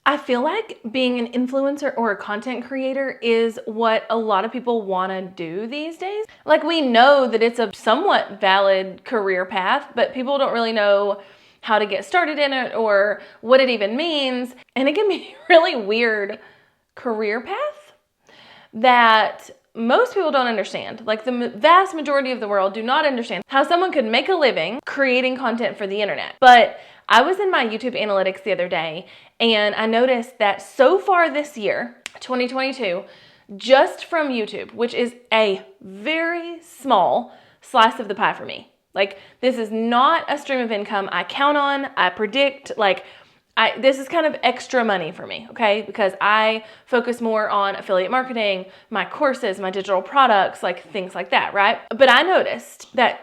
I feel like being an influencer or a content creator is what a lot of people want to do these days. Like, we know that it's a somewhat valid career path, but people don't really know how to get started in it or what it even means. And it can be a really weird career path that most people don't understand. Like, the vast majority of the world do not understand how someone could make a living creating content for the internet. But I was in my YouTube analytics the other day, and I noticed that so far this year, 2022, just from YouTube, which is a very small slice of the pie for me. Like, this is not a stream of income I count on, I predict, this is kind of extra money for me, okay? Because I focus more on affiliate marketing, my courses, my digital products, like things like that, right? But I noticed that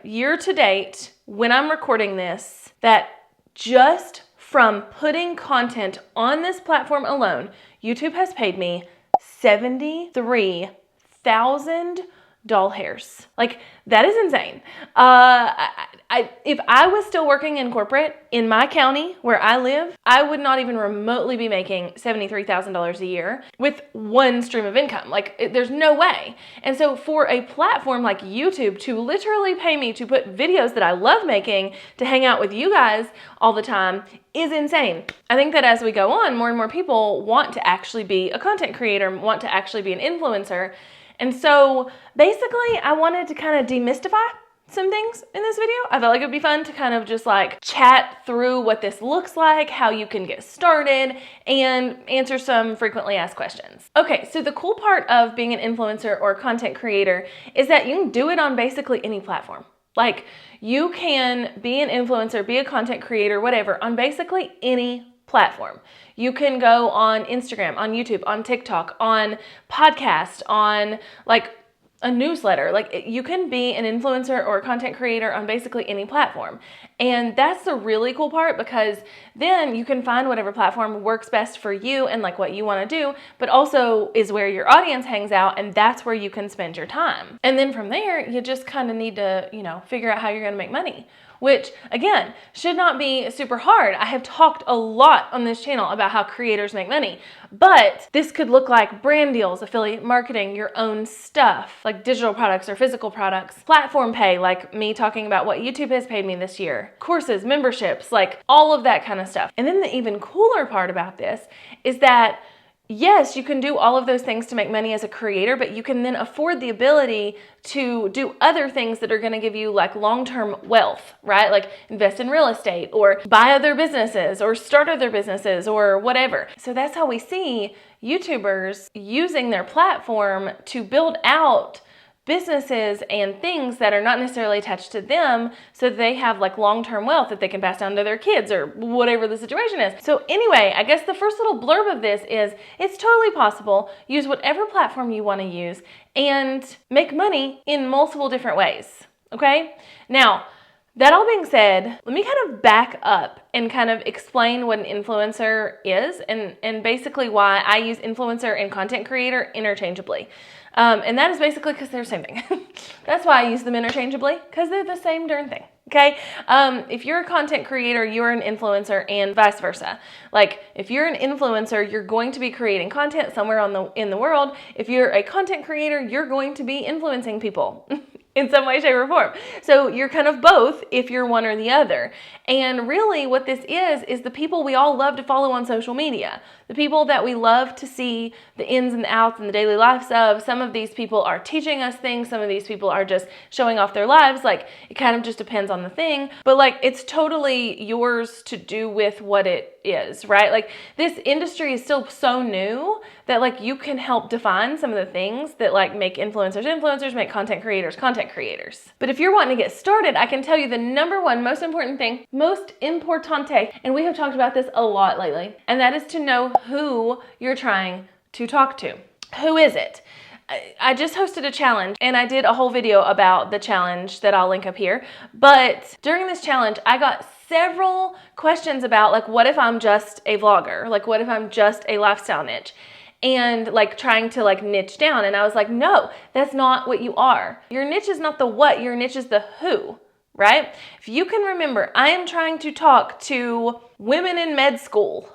year to date, when I'm recording this, that just from putting content on this platform alone, YouTube has paid me 73,000 doll hairs. Like, that is insane. If I was still working in corporate in my county where I live, I would not even remotely be making $73,000 a year with one stream of income. Like, there's no way. And so for a platform like YouTube to literally pay me to put videos that I love making to hang out with you guys all the time is insane. I think that as we go on, more and more people want to actually be a content creator, want to actually be an influencer. And so basically, I wanted to kind of demystify some things in this video. I felt like it'd be fun to kind of just like chat through what this looks like, how you can get started, and answer some frequently asked questions. Okay, so the cool part of being an influencer or content creator is that you can do it on basically any platform. Like, you can be an influencer, be a content creator, whatever, on basically any platform. You can go on Instagram, on YouTube, on TikTok, on podcast, on like a newsletter. Like, you can be an influencer or a content creator on basically any platform. And that's the really cool part, because then you can find whatever platform works best for you and like what you want to do, but also is where your audience hangs out, and that's where you can spend your time. And then from there, you just kind of need to, figure out how you're going to make money, which again, should not be super hard. I have talked a lot on this channel about how creators make money, but this could look like brand deals, affiliate marketing, your own stuff, like digital products or physical products, platform pay, like me talking about what YouTube has paid me this year, courses, memberships, like all of that kind of stuff. And then the even cooler part about this is that yes, you can do all of those things to make money as a creator, but you can then afford the ability to do other things that are going to give you like long-term wealth, right? Like invest in real estate or buy other businesses or start other businesses or whatever. So that's how we see YouTubers using their platform to build out businesses and things that are not necessarily attached to them, so that they have like long-term wealth that they can pass down to their kids or whatever the situation is. So anyway, I guess the first little blurb of this is it's totally possible. Use whatever platform you want to use and make money in multiple different ways. Okay? Now, that all being said, let me kind of back up and kind of explain what an influencer is and basically why I use influencer and content creator interchangeably. And that is basically because they're the same thing. That's why I use them interchangeably, because they're the same darn thing. Okay? If you're a content creator, you're an influencer, and vice versa. Like, if you're an influencer, you're going to be creating content somewhere in the world. If you're a content creator, you're going to be influencing people in some way, shape, or form. So you're kind of both if you're one or the other. And really what this is the people we all love to follow on social media. The people that we love to see the ins and the outs and the daily lives of. Some of these people are teaching us things. Some of these people are just showing off their lives. Like, it kind of just depends on the thing. But like, it's totally yours to do with what it is, right? Like, this industry is still so new that like you can help define some of the things that like make influencers, make content creators. But if you're wanting to get started, I can tell you the number one most important thing, most importante, and we have talked about this a lot lately, and that is to know who you're trying to talk to. Who is it? I just hosted a challenge, and I did a whole video about the challenge that I'll link up here. But during this challenge, I got several questions about like, what if I'm just a vlogger? Like, what if I'm just a lifestyle niche? And like trying to like niche down. And I was like, no, that's not what you are. Your niche is not the what, your niche is the who, right? If you can remember, I am trying to talk to women in med school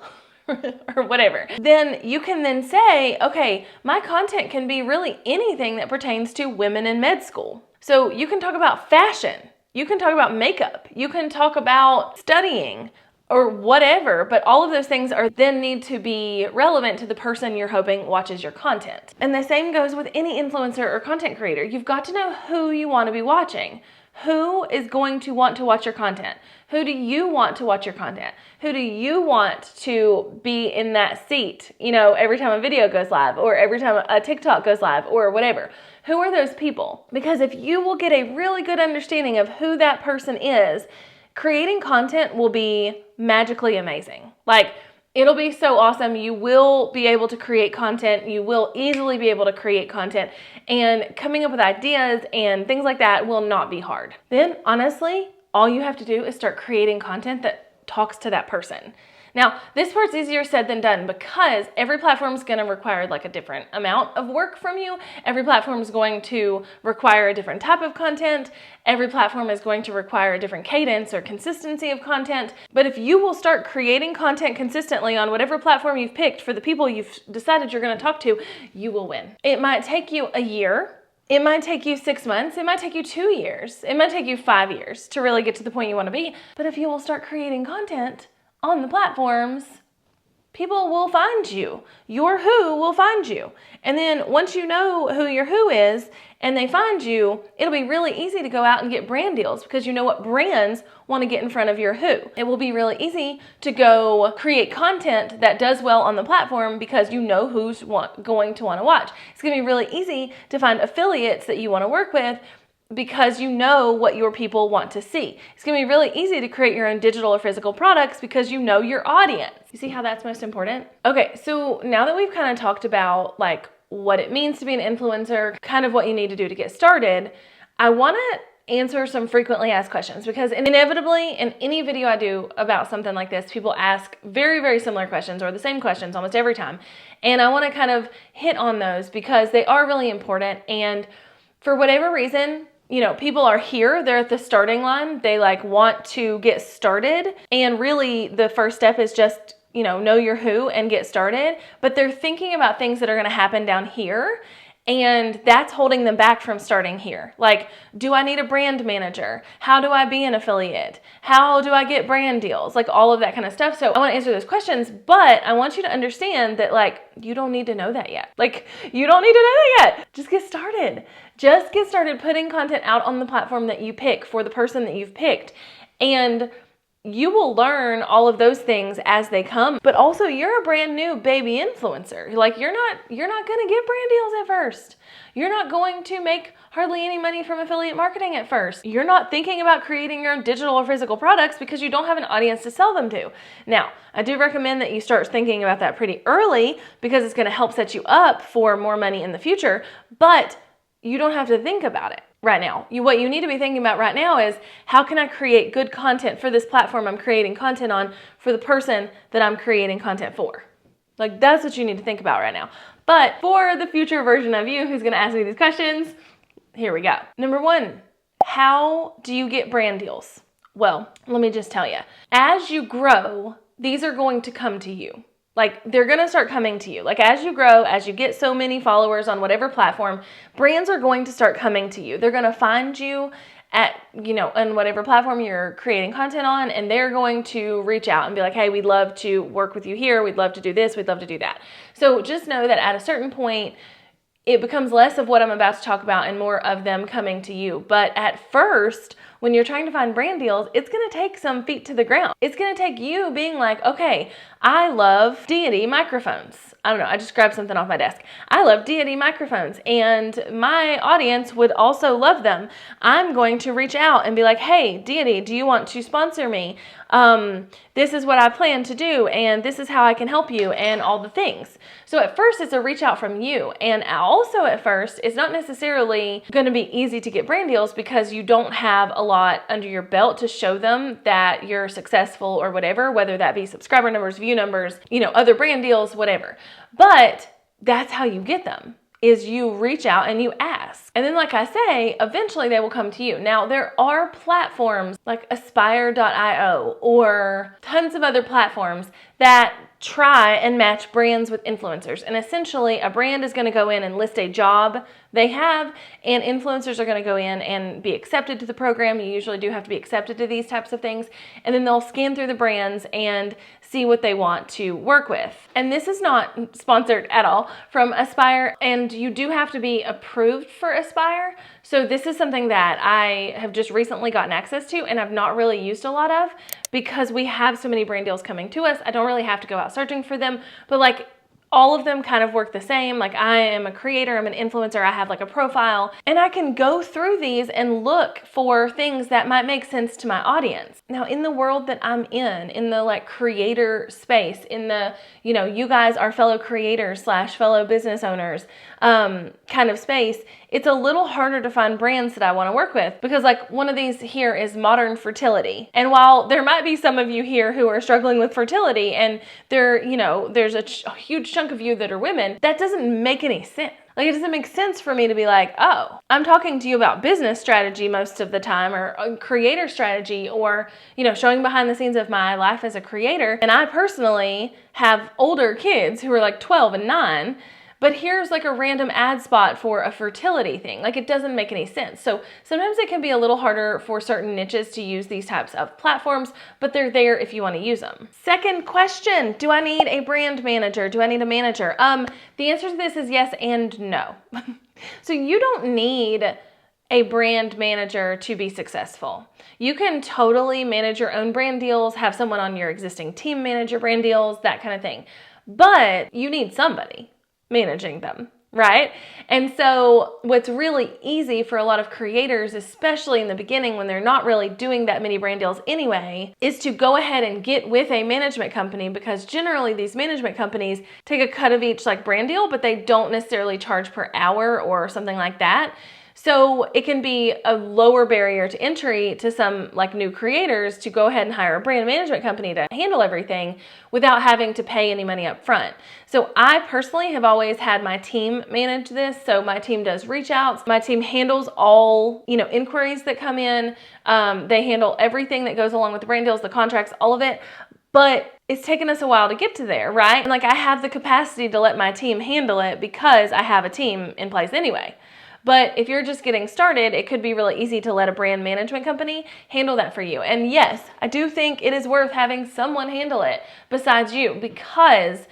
or whatever, then you can then say, okay, my content can be really anything that pertains to women in med school. So you can talk about fashion, you can talk about makeup, you can talk about studying or whatever, but all of those things are then need to be relevant to the person you're hoping watches your content. And the same goes with any influencer or content creator. You've got to know who you want to be watching. Who is going to want to watch your content? Who do you want to watch your content? Who do you want to be in that seat, every time a video goes live or every time a TikTok goes live or whatever? Who are those people? Because if you will get a really good understanding of who that person is, creating content will be magically amazing. It'll be so awesome. You will be able to create content. You will easily be able to create content, and coming up with ideas and things like that will not be hard. Then honestly, all you have to do is start creating content that talks to that person. Now, this part's easier said than done because every platform is going to require a different amount of work from you. Every platform is going to require a different type of content. Every platform is going to require a different cadence or consistency of content. But if you will start creating content consistently on whatever platform you've picked for the people you've decided you're going to talk to, you will win. It might take you a year. It might take you 6 months. It might take you 2 years. It might take you 5 years to really get to the point you want to be. But if you will start creating content on the platforms, people will find you. Your who will find you. And then once you know who your who is and they find you, it'll be really easy to go out and get brand deals because you know what brands want to get in front of your who. It will be really easy to go create content that does well on the platform because you know who's going to want to watch. It's going to be really easy to find affiliates that you want to work with because you know what your people want to see. It's going to be really easy to create your own digital or physical products because you know your audience. You see how that's most important? Okay, so now that we've kind of talked about what it means to be an influencer, kind of what you need to do to get started, I want to answer some frequently asked questions because inevitably in any video I do about something like this, people ask very, very similar questions or the same questions almost every time. And I want to kind of hit on those because they are really important. And for whatever reason, people are here, they're at the starting line, they want to get started. And really the first step is just, know your who and get started. But they're thinking about things that are going to happen down here. And that's holding them back from starting here. Do I need a brand manager? How do I be an affiliate? How do I get brand deals? All of that kind of stuff. So I want to answer those questions, but I want you to understand that you don't need to know that yet. You don't need to know that yet. Just get started. Just get started putting content out on the platform that you pick for the person that you've picked. And you will learn all of those things as they come, but also you're a brand new baby influencer. You're not going to get brand deals at first. You're not going to make hardly any money from affiliate marketing at first. You're not thinking about creating your own digital or physical products because you don't have an audience to sell them to. Now, I do recommend that you start thinking about that pretty early because it's going to help set you up for more money in the future, but you don't have to think about it right now. What you need to be thinking about right now is how can I create good content for this platform I'm creating content on for the person that I'm creating content for? That's what you need to think about right now. But for the future version of you who's going to ask me these questions, here we go. Number 1, how do you get brand deals? Well, let me just tell you, as you grow, these are going to come to you. They're going to start coming to you. As you grow, as you get so many followers on whatever platform, brands are going to start coming to you. They're going to find you at, on whatever platform you're creating content on, and they're going to reach out and be like, hey, we'd love to work with you here. We'd love to do this. We'd love to do that. So just know that at a certain point, it becomes less of what I'm about to talk about and more of them coming to you. But at first, when you're trying to find brand deals, it's going to take some feet to the ground. It's going to take you being like, okay, I love Deity microphones. I don't know, I just grabbed something off my desk. I love Deity microphones and my audience would also love them. I'm going to reach out and be like, hey, Deity, do you want to sponsor me? This is what I plan to do and this is how I can help you and all the things. So at first it's a reach out from you, and also at first it's not necessarily going to be easy to get brand deals because you don't have a lot under your belt to show them that you're successful or whatever, whether that be subscriber numbers, view numbers, other brand deals, whatever. But that's how you get them. is you reach out and you ask. And then, like I say, eventually they will come to you. Now, there are platforms like aspire.io or tons of other platforms that try and match brands with influencers. And essentially, a brand is going to go in and list a job they have, and influencers are going to go in and be accepted to the program. You usually do have to be accepted to these types of things. And then they'll scan through the brands and see what they want to work with. And this is not sponsored at all from Aspire, and you do have to be approved for Aspire. So this is something that I have just recently gotten access to and I've not really used a lot of because we have so many brand deals coming to us. I don't really have to go out searching for them, but like all of them kind of work the same. Like I am a creator, I'm an influencer, I have like a profile, and I can go through these and look for things that might make sense to my audience. Now, in the world that I'm in the like creator space, in the, you know, you guys are fellow creators / fellow business owners kind of space, it's a little harder to find brands that I want to work with because like one of these here is modern fertility. And while there might be some of you here who are struggling with fertility and there, you know, there's a huge chunk of you that are women, that doesn't make any sense. Like, it doesn't make sense for me to be like, oh, I'm talking to you about business strategy most of the time or creator strategy or, you know, showing behind the scenes of my life as a creator. And I personally have older kids who are like 12 and 9. But here's like a random ad spot for a fertility thing. Like it doesn't make any sense. So sometimes it can be a little harder for certain niches to use these types of platforms, but they're there if you want to use them. Second question, do I need a brand manager? Do I need a manager? The answer to this is yes and no. So you don't need a brand manager to be successful. You can totally manage your own brand deals, have someone on your existing team manage your brand deals, that kind of thing. But you need somebody managing them, right? And so what's really easy for a lot of creators, especially in the beginning when they're not really doing that many brand deals anyway, is to go ahead and get with a management company because generally these management companies take a cut of each like brand deal, but they don't necessarily charge per hour or something like that. So it can be a lower barrier to entry to some like new creators to go ahead and hire a brand management company to handle everything without having to pay any money up front. So I personally have always had my team manage this. So my team does reach outs. My team handles all, you know, inquiries that come in. They handle everything that goes along with the brand deals, the contracts, all of it. But it's taken us a while to get to there, right? And like I have the capacity to let my team handle it because I have a team in place anyway. But if you're just getting started, it could be really easy to let a brand management company handle that for you. And yes, I do think it is worth having someone handle it besides you because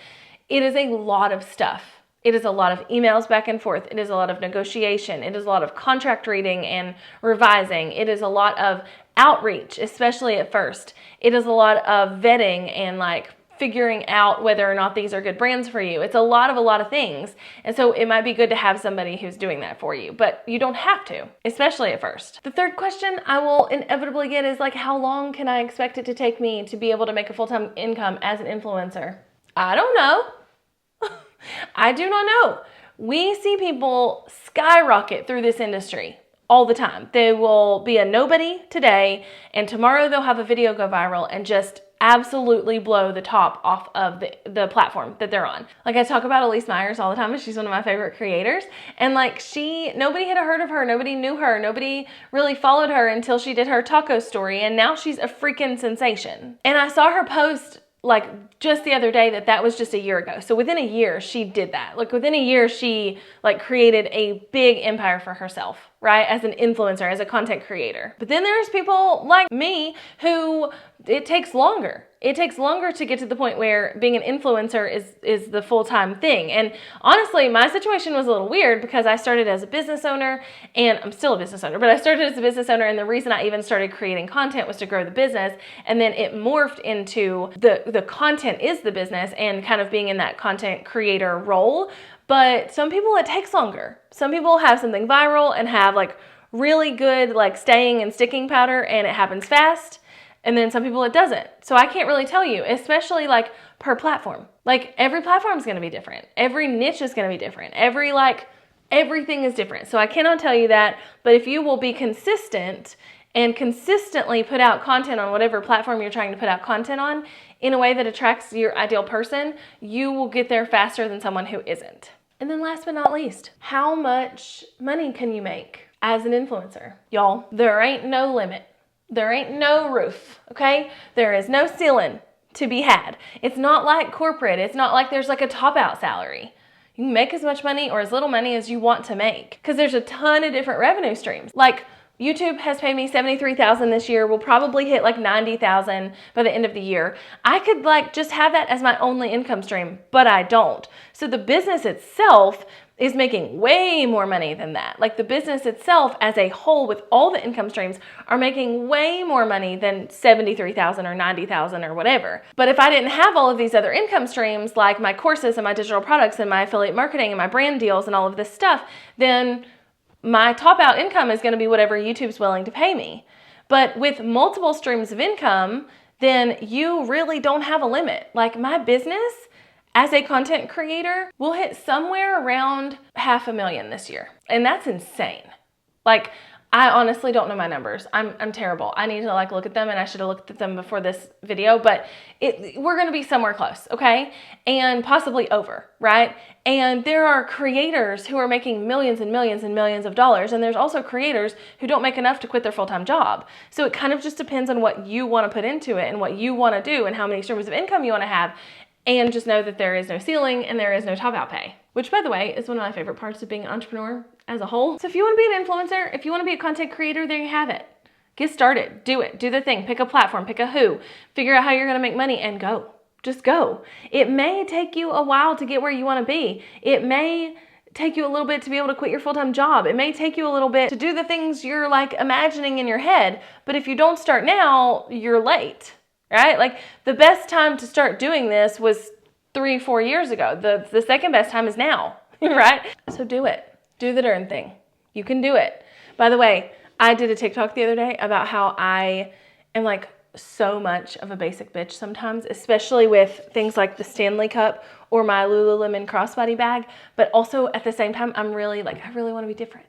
it is a lot of stuff. It is a lot of emails back and forth. It is a lot of negotiation. It is a lot of contract reading and revising. It is a lot of outreach, especially at first. It is a lot of vetting and like figuring out whether or not these are good brands for you. It's a lot of things. And so it might be good to have somebody who's doing that for you, but you don't have to, especially at first. The third question I will inevitably get is like, how long can I expect it to take me to be able to make a full-time income as an influencer? I don't know. I do not know. We see people skyrocket through this industry all the time. They will be a nobody today, and tomorrow they'll have a video go viral and just absolutely blow the top off of the platform that they're on. Like I talk about Elise Myers all the time, and she's one of my favorite creators. And like nobody had heard of her, nobody knew her, nobody really followed her until she did her taco story, and now she's a freaking sensation. And I saw her post like just the other day that was just a year ago. So within a year, she did that. Like within a year, she like created a big empire for herself, right? As an influencer, as a content creator. But then there's people like me who it takes longer. It takes longer to get to the point where being an influencer is the full-time thing. And honestly, my situation was a little weird because I started as a business owner, and I'm still a business owner, but I started as a business owner, and the reason I even started creating content was to grow the business. And then it morphed into the content is the business and kind of being in that content creator role. But some people, it takes longer. Some people have something viral and have like really good like staying and sticking power, and it happens fast. And then some people it doesn't. So I can't really tell you, especially like per platform. Like every platform is going to be different. Every niche is going to be different. Everything is different. So I cannot tell you that, but if you will be consistent and consistently put out content on whatever platform you're trying to put out content on in a way that attracts your ideal person, you will get there faster than someone who isn't. And then last but not least, how much money can you make as an influencer? Y'all, there ain't no limit. There ain't no roof, okay? There is no ceiling to be had. It's not like corporate. It's not like there's like a top out salary. You can make as much money or as little money as you want to make because there's a ton of different revenue streams. Like YouTube has paid me $73,000 this year. We'll probably hit like $90,000 by the end of the year. I could like just have that as my only income stream, but I don't. So the business itself is making way more money than that. Like the business itself as a whole with all the income streams are making way more money than $73,000 or $90,000 or whatever. But if I didn't have all of these other income streams, like my courses and my digital products and my affiliate marketing and my brand deals and all of this stuff, then my top out income is going to be whatever YouTube's willing to pay me. But with multiple streams of income, then you really don't have a limit. Like my business as a content creator will hit somewhere around $500,000 this year. And that's insane. Like I honestly don't know my numbers. I'm terrible. I need to like look at them, and I should have looked at them before this video, but we're going to be somewhere close, okay? And possibly over, right? And there are creators who are making millions and millions and millions of dollars, and there's also creators who don't make enough to quit their full-time job. So it kind of just depends on what you want to put into it and what you want to do and how many streams of income you want to have. And just know that there is no ceiling and there is no top out pay, which by the way is one of my favorite parts of being an entrepreneur as a whole. So if you want to be an influencer, if you want to be a content creator, there you have it. Get started, do it, do the thing, pick a platform, pick a who, figure out how you're going to make money and go. Just go. It may take you a while to get where you want to be. It may take you a little bit to be able to quit your full-time job. It may take you a little bit to do the things you're like imagining in your head, but if you don't start now, you're late. Right? Like the best time to start doing this was 3-4 years ago. The second best time is now, right? So do it. Do the darn thing. You can do it. By the way, I did a TikTok the other day about how I am like so much of a basic bitch sometimes, especially with things like the Stanley Cup or my Lululemon crossbody bag. But also at the same time, I'm really like, I really want to be different.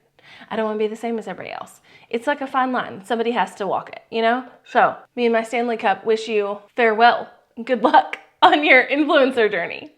I don't want to be the same as everybody else. It's like a fine line. Somebody has to walk it, you know? So me and my Stanley Cup wish you farewell and good luck on your influencer journey.